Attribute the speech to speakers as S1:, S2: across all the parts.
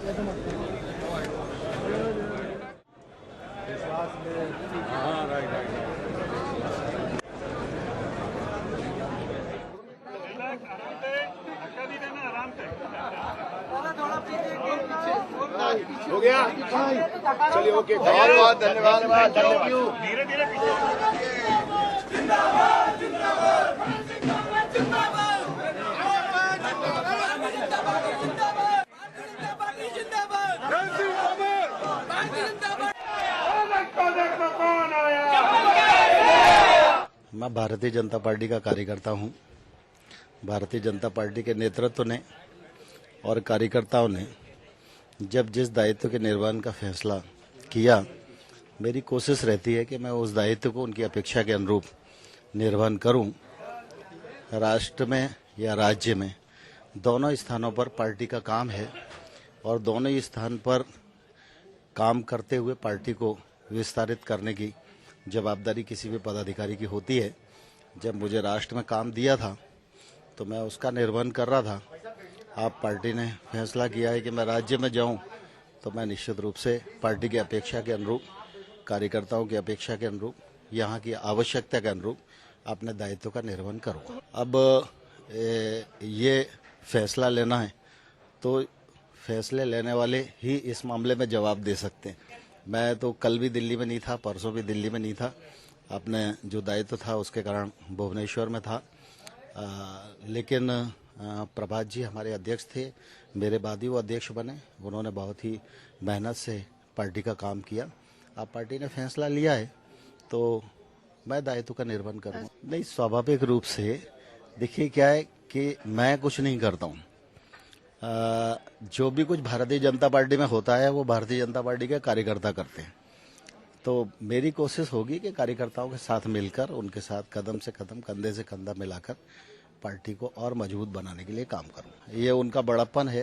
S1: हाँ, राइट। हो गया, चलिए, ओके, बहुत बहुत धन्यवाद। धीरे धीरे
S2: मैं भारतीय जनता पार्टी का कार्यकर्ता हूं। भारतीय जनता पार्टी के नेतृत्व ने और कार्यकर्ताओं ने जब जिस दायित्व के निर्वहन का फैसला किया, मेरी कोशिश रहती है कि मैं उस दायित्व को उनकी अपेक्षा के अनुरूप निर्वहन करूं। राष्ट्र में या राज्य में दोनों स्थानों पर पार्टी का काम है और दोनों ही स्थान पर काम करते हुए पार्टी को विस्तारित करने की जवाबदारी किसी भी पदाधिकारी की होती है। जब मुझे राष्ट्र में काम दिया था तो मैं उसका निर्वहन कर रहा था। आप पार्टी ने फैसला किया है कि मैं राज्य में जाऊं, तो मैं निश्चित रूप से पार्टी की अपेक्षा के अनुरूप, कार्यकर्ताओं की अपेक्षा के अनुरूप, यहाँ की आवश्यकता के अनुरूप अपने दायित्व का निर्वहन करूँगा। अब ये फैसला लेना है तो फैसले लेने वाले ही इस मामले में जवाब दे सकते हैं। मैं तो कल भी दिल्ली में नहीं था, परसों भी दिल्ली में नहीं था। अपने जो दायित्व था उसके कारण भुवनेश्वर में था। लेकिन प्रभात जी हमारे अध्यक्ष थे, मेरे बाद ही वो अध्यक्ष बने। उन्होंने बहुत ही मेहनत से पार्टी का काम किया। अब पार्टी ने फैसला लिया है तो मैं दायित्व का निर्वहन करूँगा। नहीं, स्वाभाविक रूप से देखिए क्या है कि मैं कुछ नहीं करता हूँ। जो भी कुछ भारतीय जनता पार्टी में होता है वो भारतीय जनता पार्टी के कार्यकर्ता करते हैं। तो मेरी कोशिश होगी कि कार्यकर्ताओं के साथ मिलकर, उनके साथ कदम से कदम, कंधे से कंधा मिलाकर पार्टी को और मजबूत बनाने के लिए काम करूं। ये उनका बड़प्पन है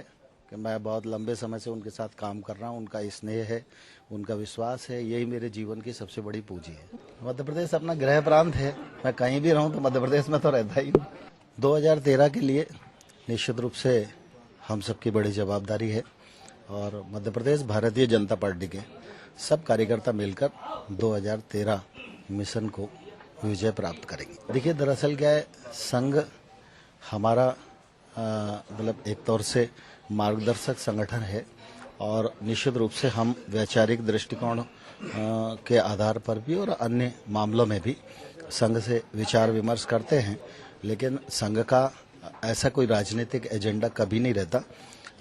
S2: कि मैं बहुत लंबे समय से उनके साथ काम कर रहा हूं। उनका स्नेह है, उनका विश्वास है, यही मेरे जीवन की सबसे बड़ी पूंजी है। मध्य प्रदेश अपना गृह प्रांत है। मैं कहीं भी रहूं तो मध्य प्रदेश में तो रहता ही हूँ। 2013 के लिए निश्चित रूप से हम सबकी बड़ी जवाबदारी है और मध्य प्रदेश भारतीय जनता पार्टी के सब कार्यकर्ता मिलकर 2013 मिशन को विजय प्राप्त करेंगे। देखिए, दरअसल क्या है, संघ हमारा मतलब एक तौर से मार्गदर्शक संगठन है और निश्चित रूप से हम वैचारिक दृष्टिकोण के आधार पर भी और अन्य मामलों में भी संघ से विचार विमर्श करते हैं। लेकिन संघ का ऐसा कोई राजनीतिक एजेंडा कभी नहीं रहता।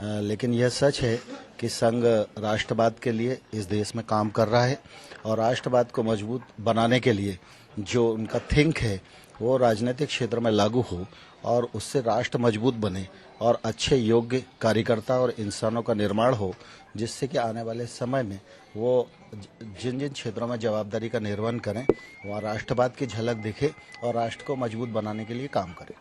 S2: लेकिन यह सच है कि संघ राष्ट्रवाद के लिए इस देश में काम कर रहा है और राष्ट्रवाद को मजबूत बनाने के लिए जो उनका थिंक है वो राजनीतिक क्षेत्र में लागू हो और उससे राष्ट्र मजबूत बने और अच्छे योग्य कार्यकर्ता और इंसानों का निर्माण हो, जिससे कि आने वाले समय में वो जिन जिन क्षेत्रों में जवाबदारी का निर्वहन करें वहाँ राष्ट्रवाद की झलक दिखे और राष्ट्र को मजबूत बनाने के लिए काम करें।